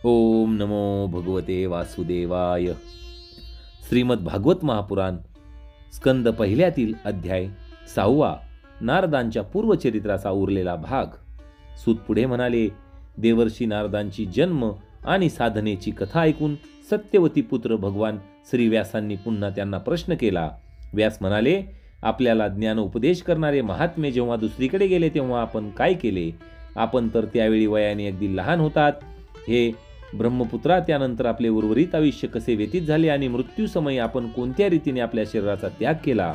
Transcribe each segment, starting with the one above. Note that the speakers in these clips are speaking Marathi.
ओम नमो भगवते वासुदेवाय. श्रीमद भागवत महापुराण स्कंद पहिल्यातील अध्याय 6. नारदांच्या पूर्वचरित्राचा उरलेला भाग. सूत पुढे म्हणाले, देवर्षी नारदांची जन्म आणि साधनेची कथा ऐकून सत्यवती पुत्र भगवान श्री व्यासांनी पुन्हा त्यांना प्रश्न केला. व्यास म्हणाले, आपल्याला ज्ञान उपदेश करणारे महात्मे जेव्हा दुसरीकडे गेले तेव्हा आपण काय केले? आपण तर त्यावेळी वयाने अगदी लहान होतात. हे ब्रह्मपुत्रा, त्यानंतर आपले उर्वरित आयुष्य कसे व्यतीत झाले आणि मृत्यूसमयी आपण कोणत्या रीतीने आपल्या शरीराचा त्याग केला?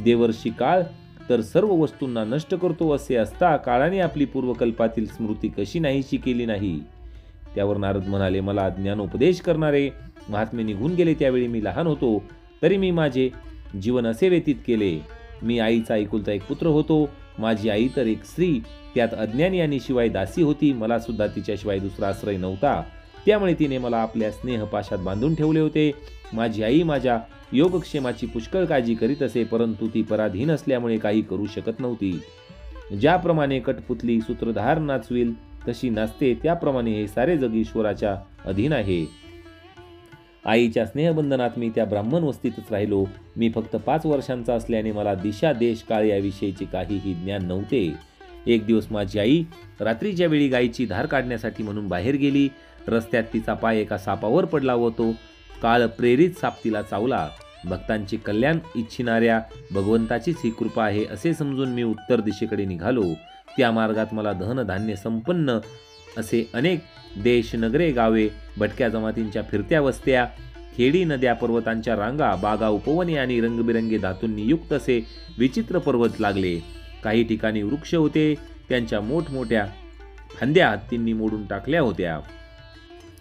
देवर्षी काळ तर सर्व वस्तूंना नष्ट करतो, असे असता काळाने आपली पूर्वकल्पातील स्मृती कशी नाहीशी केली नाही? त्यावर नारद म्हणाले, मला ज्ञानोपदेश करणारे महात्मे निघून गेले त्यावेळी मी लहान होतो, तरी मी माझे जीवन असे व्यतीत केले. मी आईचा एकुलता एक पुत्र होतो. माझी आई तर एक स्त्री, त्यात अज्ञानी आणि शिवाय दासी होती. मला सुद्धा तिच्याशिवाय दुसरा आश्रय नव्हता. त्यामुळे तिने मला आपल्या स्नेहपाशात बांधून ठेवले होते. माझी आई माझ्या योगक्षेमाची पुष्कळ काळजी करीत असे, परंतु ती पराधीन असल्यामुळे काही करू शकत नव्हती. ज्याप्रमाणे कठपुतली सूत्रधार नाचविल तशी नाचते, त्याप्रमाणे हे सारे जग ईश्वराच्या अधीन आहे. आईच्या स्नेहबंधनात मी त्या ब्राह्मण वस्तीतच राहिलो. मी फक्त 5 वर्षांचा असल्याने मला दिशा, देश, काळ याविषयीचे काहीही ज्ञान नव्हते. एक दिवस माझी आई रात्रीच्या वेळी गायीची धार काढण्यासाठी म्हणून बाहेर गेली. रस्त्यात तिचा पाय एका सापावर पडला व तो काळ प्रेरित साप तिला चावला. भक्तांचे कल्याण इच्छिणाऱ्या भगवंताचीच ही कृपा आहे असे समजून मी उत्तर दिशेकडे निघालो. त्या मार्गात मला धनधान्य संपन्न असे अनेक देश, नगरे, गावे, भटक्या जमातींच्या फिरत्या वस्त्या, खेडी, नद्या, पर्वतांच्या रांगा, बागा, उपवने आणि रंगबिरंगी धातूंनी युक्त असे विचित्र पर्वत लागले. काही ठिकाणी वृक्ष होते, त्यांच्या मोठमोठ्या फांद्या हत्तींनी मोडून टाकल्या होत्या.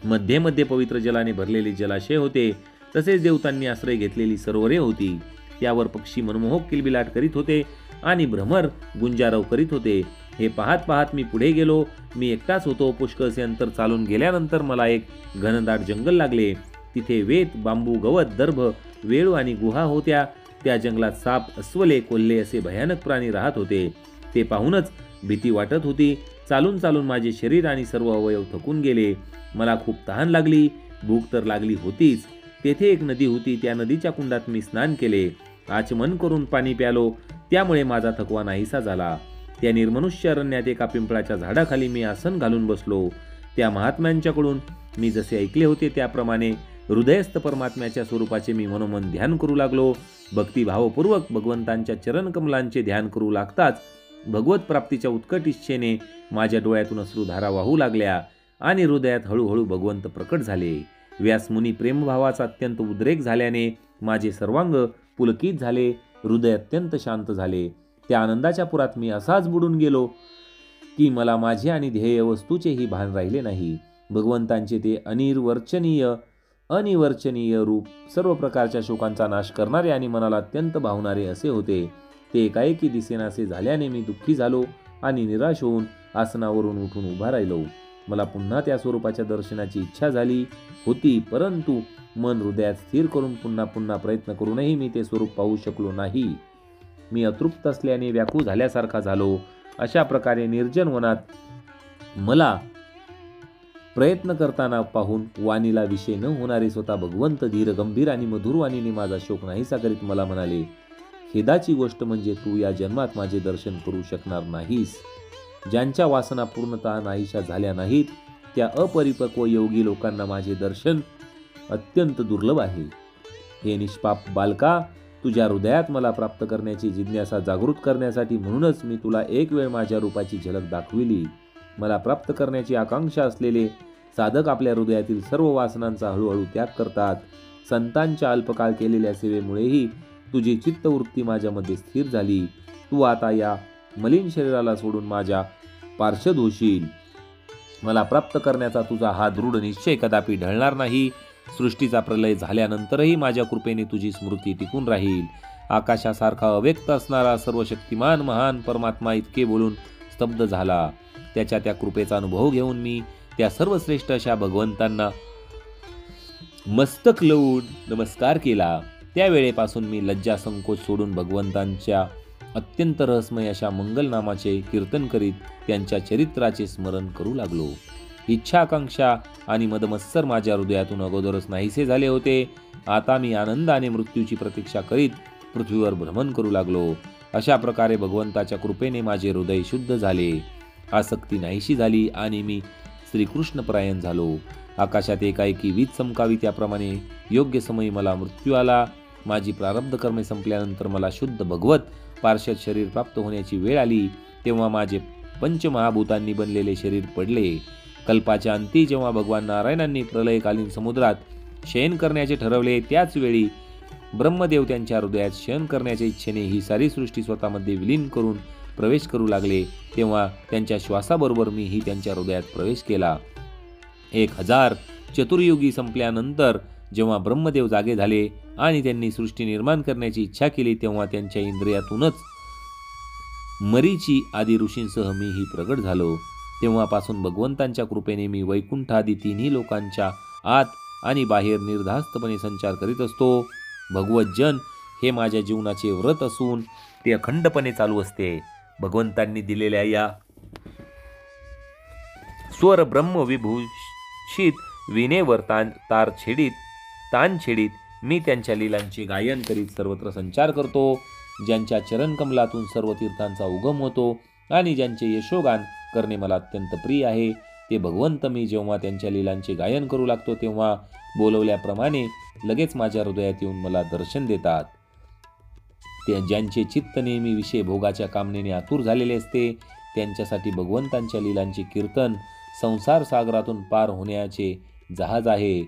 मध्ये मध्ये पवित्र जलाने भरलेले जलाशय होते. तसेच देवतांनी आश्रय घेतलेली सरोवरे होती. त्यावर पक्षी मनमोहक किलबिलाट करीत होते आणि भ्रमर गुंजारव करीत होते. हे पाहत पाहत मी पुढे गेलो. मी एकटाच होतो. पुष्कळसे अंतर चालून गेल्यानंतर मला एक घनदाट जंगल लागले. तिथे वेत, बांबू, गवत, दर्भ, वेळू आणि गुहा होत्या. त्या जंगलात साप, अस्वले, कोल्हे असे भयानक प्राणी राहत होते. ते पाहूनच भीती वाटत होती. चालून चालून माझे शरीर आणि सर्व अवयव थकून गेले. मला खूप तहान लागली. भूक तर लागली होतीच. तेथे एक नदी होती. त्या नदीच्या कुंडात मी स्नान केले. आचमन करून पाणी प्यालो. त्यामुळे माझा थकवा नाहीसा झाला. त्या निर्मनुष्य अरण्यात एका पिंपळाच्या झाडाखाली मी आसन घालून बसलो. त्या महात्म्यांच्याकडून मी जसे ऐकले होते त्याप्रमाणे हृदयस्थ परमात्म्याच्या स्वरूपाचे मी मनोमन ध्यान करू लागलो. भक्तिभावपूर्वक भगवंतांच्या चरणकमलांचे ध्यान करू लागताच भगवत प्राप्तीच्या उत्कट इच्छेने माझ्या डोळ्यातून अश्रुधारा वाहू लागल्या आणि हृदयात हळूहळू भगवंत प्रकट झाले. व्यासमुनी प्रेमभावाचा अत्यंत उद्रेक झाल्याने माझे सर्वांग पुलकित झाले. हृदय अत्यंत शांत झाले. त्या आनंदाच्या पुरात मी असाच बुडून गेलो की मला माझे आणि ध्येय वस्तूचेही भान राहिले नाही. भगवंतांचे ते अनिवर्चनीय रूप सर्व प्रकारच्या शोकांचा नाश करणारे आणि मनाला अत्यंत भावणारे असे होते. ते एकाएकी दिसेनासे झाल्याने मी दुःखी झालो आणि निराश होऊन आसनावरून उठून उभा राहिलो. मला पुन्हा त्या स्वरूपाच्या दर्शनाची इच्छा झाली होती, परंतु मन हृदयात स्थिर करून पुन्हा पुन्हा प्रयत्न करूनही मी ते स्वरूप पाहू शकलो नाही. मी अतृप्त असल्याने व्याकुळ झाल्यासारखा झालो. अशा प्रकारे निर्जन वनात मला प्रयत्न करताना पाहून वाणीला विषय न होणारे स्वतः भगवंत धीर, गंभीर आणि मधुर वाणीने माझा शोक नाहीसा करीत मला म्हणाले, खेदाची गोष्ट म्हणजे तू या जन्मात माझे दर्शन करू शकणार नाहीस. ज्यांच्या वासना पूर्णतः नाहीशा झाल्या नाहीत त्या अपरिपक्व योगी लोकांना माझे दर्शन अत्यंत दुर्लभ आहे. हे निष्पाप बालका, तुझ्या हृदयात मला प्राप्त करण्याची जिज्ञासा जागृत करण्यासाठी म्हणूनच मी तुला एक वेळ माझ्या रूपाची झलक दाखविली. मला प्राप्त करण्याची आकांक्षा असलेले साधक आपल्या हृदयातील सर्व वासनांचा हळूहळू त्याग करतात. संतांच्या अल्पकाळ केलेल्या सेवेमुळेही तुझी चित्तवृत्ती माझ्यामध्ये स्थिर झाली. तू आता या मलिन शरीराला सोडून माझ्या पार्षद होशील. मला प्राप्त करण्याचा तुझा हा दृढ निश्चय कदापि ढळणार नाही. सृष्टीचा प्रलय झाल्यानंतरही माझ्या कृपेने तुझी स्मृती टिकून राहील. आकाशासारखा अव्यक्त असणारा सर्वशक्तिमान महान परमात्मा इतके बोलून स्तब्ध झाला. त्याच्या त्या कृपेचा अनुभव घेऊन मी त्या सर्वश्रेष्ठ अशा भगवंतांना मस्तक लावून नमस्कार केला. त्यावेळेपासून मी लज्जा संकोच सोडून भगवंतांच्या अत्यंत रहस्यमय अशा मंगलनामाचे कीर्तन करीत त्यांच्या चरित्राचे स्मरण करू लागलो. इच्छा, आकांक्षा आणि मदमत्सर माझ्या हृदयातून अगोदरच नाहीसे झाले होते. आता मी आनंदाने मृत्यूची प्रतीक्षा करीत पृथ्वीवर भ्रमण करू लागलो. अशा प्रकारे भगवंताच्या कृपेने माझे हृदय शुद्ध झाले, आसक्ती नाहीशी झाली आणि मी श्रीकृष्णपरायण झालो. आकाशात एकाएकी वीज चमकावी त्याप्रमाणे योग्य समयी मला मृत्यू आला. माझी प्रारब्ध कर्मे संपल्यानंतर मला शुद्ध भगवत पार्षद शरीर प्राप्त होण्याची वेळ आली. तेव्हा माझे पंचमहाभूतांनी बनलेले शरीर पडले. कल्पाच्या अंती जेव्हा भगवान नारायणांनी प्रलयकालीन समुद्रात शयन करण्याचे ठरवले, त्याच वेळी ब्रह्मदेव त्यांच्या हृदयात शयन करण्याच्या इच्छेने ही सारी सृष्टी स्वतःमध्ये विलीन करून प्रवेश करू लागले. तेव्हा त्यांच्या श्वासाबरोबर मीही त्यांच्या हृदयात प्रवेश केला. 1000 चतुर्युगी संपल्यानंतर जेव्हा ब्रह्मदेव जागे झाले आणि त्यांनी सृष्टी निर्माण करण्याची इच्छा केली, तेव्हा त्यांच्या इंद्रियातूनच मरीची आदी ऋषींसह मीही प्रगट झालो. तेव्हापासून भगवंतांच्या कृपेने मी वैकुंठ आदी तिन्ही लोकांच्या आत आणि बाहेर निर्धास्तपणे संचार करीत असतो. भगवतजन हे माझ्या जीवनाचे व्रत असून ते अखंडपणे चालू असते. भगवंतांनी दिलेल्या या स्वर ब्रह्म विभूषित विनेवर तान छेडीत मी त्यांच्या लीलांचे गायन करीत सर्वत्र संचार करतो. ज्यांच्या चरणकमलातून सर्व तीर्थांचा उगम होतो आणि ज्यांचे यशोगान करणे मला अत्यंत प्रिय आहे, ते भगवंत मी जेव्हा त्यांच्या लीलांचे गायन करू लागतो तेव्हा बोलवल्याप्रमाणे लगेच माझ्या हृदयात येऊन मला दर्शन देतात. ते ज्यांचे चित्त नेहमी विषय भोगाच्या कामनेने आतुर झालेले असते, त्यांच्यासाठी भगवंतांच्या लीलांचे कीर्तन संसार सागरातून पार होण्याचे जहाज आहे.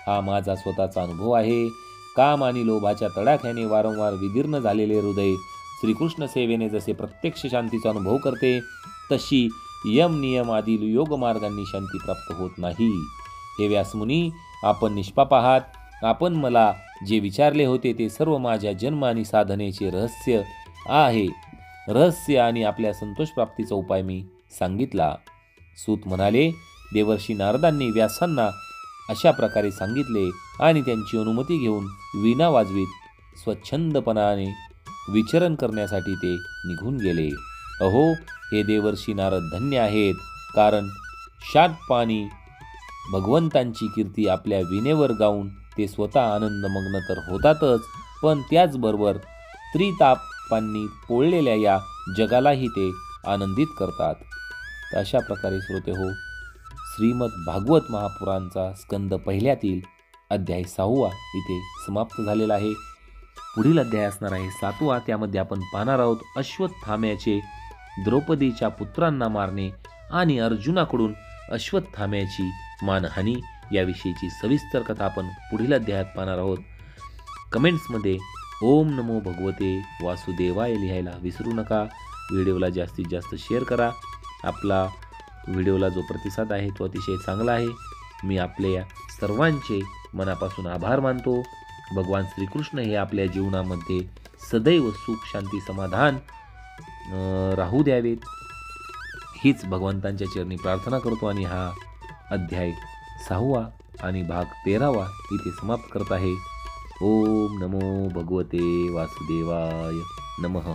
हा माझा स्वतःचा अनुभव आहे. काम आणि लोभाच्या तडाख्याने वारंवार विदीर्ण झालेले हृदय श्रीकृष्ण सेवेने जसे प्रत्यक्ष शांतीचा अनुभव करते, तशी यम नियम आदी योग मार्गांनी शांती प्राप्त होत नाही. हे व्यासमुनी, आपण निष्पाप आहात. आपण मला जे विचारले होते ते सर्व माझ्या जन्म आणि साधनेचे रहस्य आणि आपल्या संतोष प्राप्तीचा उपाय मी सांगितला. सूत म्हणाले, देवर्षी नारदांनी व्यासांना अशा प्रकारे सांगितले आणि त्यांची अनुमती घेऊन वीणा वाजवीत स्वच्छंदपणाने विचरण करण्यासाठी ते निघून गेले. अहो, हे देवर्षी नारद धन्य आहेत, कारण शाटपाणी भगवंतांची कीर्ती आपल्या वीणेवर गाऊन ते स्वतः आनंदमग्न तर होतातच, पण त्याचबरोबर त्रितापांनी पोळलेल्या या जगालाही ते आनंदित करतात. तर अशा प्रकारे श्रोते हो, श्रीमद भागवत महापुराणचा स्कंद पहिल्यातील अध्याय 6 इथे समाप्त झालेला आहे. पुढील अध्याय असणार आहे 7. त्यामध्ये आपण पाहणार आहोत अश्वत्थाम्याचे द्रौपदीच्या पुत्रांना मारणे आणि अर्जुनाकडून अश्वत्थाम्याची मानहानी याविषयीची सविस्तर कथा आपण पुढील अध्यायात पाहणार आहोत. कमेंट्समध्ये ओम नमो भगवते वासुदेवाय लिहायला विसरू नका. व्हिडिओला जास्तीत जास्त शेअर करा. आपला व्हिडिओला जो प्रतिसाद आहे तो अतिशय चांगला आहे. मी आपल्या सर्वांचे मनापासून आभार मानतो. भगवान श्रीकृष्ण हे आपल्या जीवनामध्ये सदैव सुख शांती समाधान राहू द्यावेत, हीच भगवंतांच्या चरणी प्रार्थना करतो. आणि हा अध्याय 6 आणि भाग 13 इथे समाप्त करत आहे. ओम नमो भगवते वासुदेवाय नमः.